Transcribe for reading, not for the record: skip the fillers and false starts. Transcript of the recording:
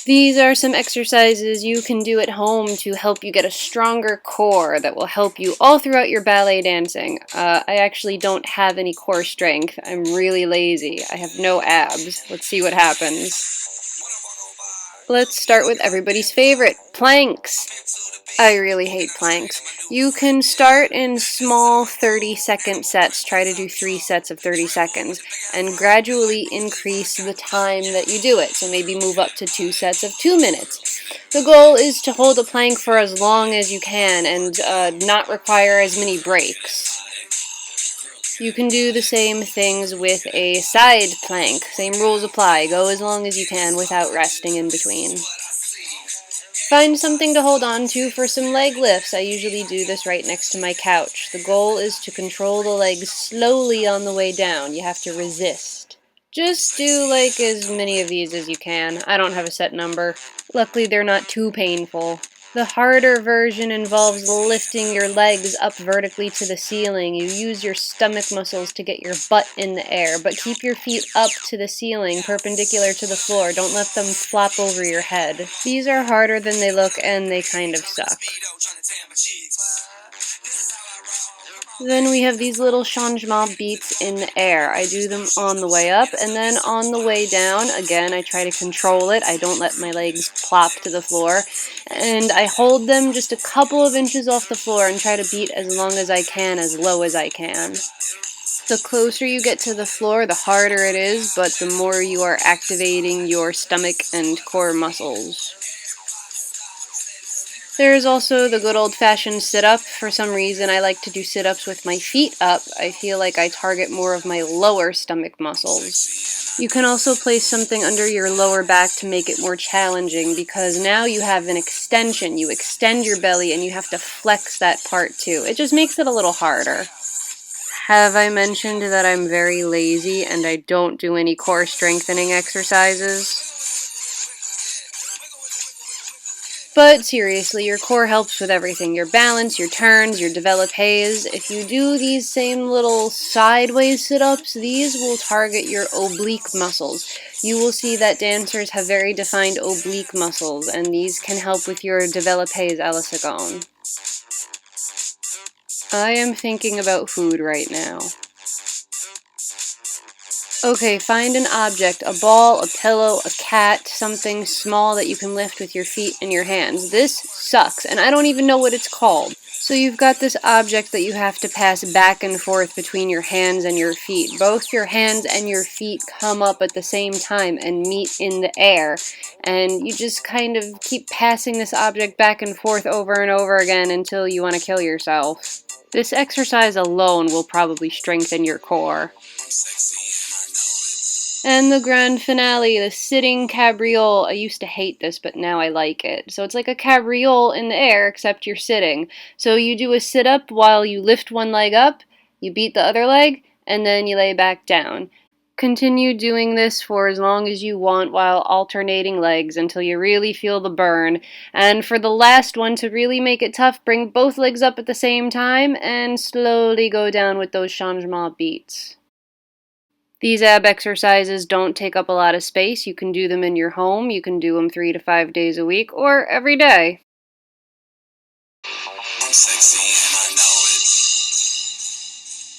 These are some exercises you can do at home to help you get a stronger core that will help you all throughout your ballet dancing. I actually don't have any core strength. I'm really lazy. I have no abs. Let's see what happens. Let's start with everybody's favorite, planks. I really hate planks. You can start in small 30-second sets. Try to do 3 sets of 30 seconds and gradually increase the time that you do it. So maybe move up to 2 sets of 2 minutes. The goal is to hold a plank for as long as you can and not require as many breaks. You can do the same things with a side plank. Same rules apply. Go as long as you can without resting in between. Find something to hold on to for some leg lifts. I usually do this right next to my couch. The goal is to control the legs slowly on the way down. You have to resist. Just do like as many of these as you can. I don't have a set number. Luckily they're not too painful. The harder version involves lifting your legs up vertically to the ceiling. You use your stomach muscles to get your butt in the air, but keep your feet up to the ceiling, perpendicular to the floor. Don't let them flop over your head. These are harder than they look, and they kind of suck. Then we have these little changement beats in the air. I do them on the way up, and then on the way down, again, I try to control it. I don't let my legs plop to the floor. And I hold them just a couple of inches off the floor and try to beat as long as I can, as low as I can. The closer you get to the floor, the harder it is, but the more you are activating your stomach and core muscles. There's also the good old-fashioned sit-up. For some reason, I like to do sit-ups with my feet up. I feel like I target more of my lower stomach muscles. You can also place something under your lower back to make it more challenging, because now you have an extension. You extend your belly and you have to flex that part too. It just makes it a little harder. Have I mentioned that I'm very lazy and I don't do any core strengthening exercises? But seriously, your core helps with everything. Your balance, your turns, your développés. If you do these same little sideways sit-ups, these will target your oblique muscles. You will see that dancers have very defined oblique muscles, and these can help with your développés à la seconde. I am thinking about food right now. Okay, find an object, a ball, a pillow, a cat, something small that you can lift with your feet and your hands. This sucks, and I don't even know what it's called. So you've got this object that you have to pass back and forth between your hands and your feet. Both your hands and your feet come up at the same time and meet in the air. And you just kind of keep passing this object back and forth over and over again until you want to kill yourself. This exercise alone will probably strengthen your core. And the grand finale, the sitting cabriole. I used to hate this, but now I like it. So it's like a cabriole in the air, except you're sitting. So you do a sit-up while you lift one leg up, you beat the other leg, and then you lay back down. Continue doing this for as long as you want while alternating legs until you really feel the burn. And for the last one, to really make it tough, bring both legs up at the same time and slowly go down with those changement beats. These ab exercises don't take up a lot of space. You can do them in your home. You can do them 3 to 5 days a week or every day. Sexy.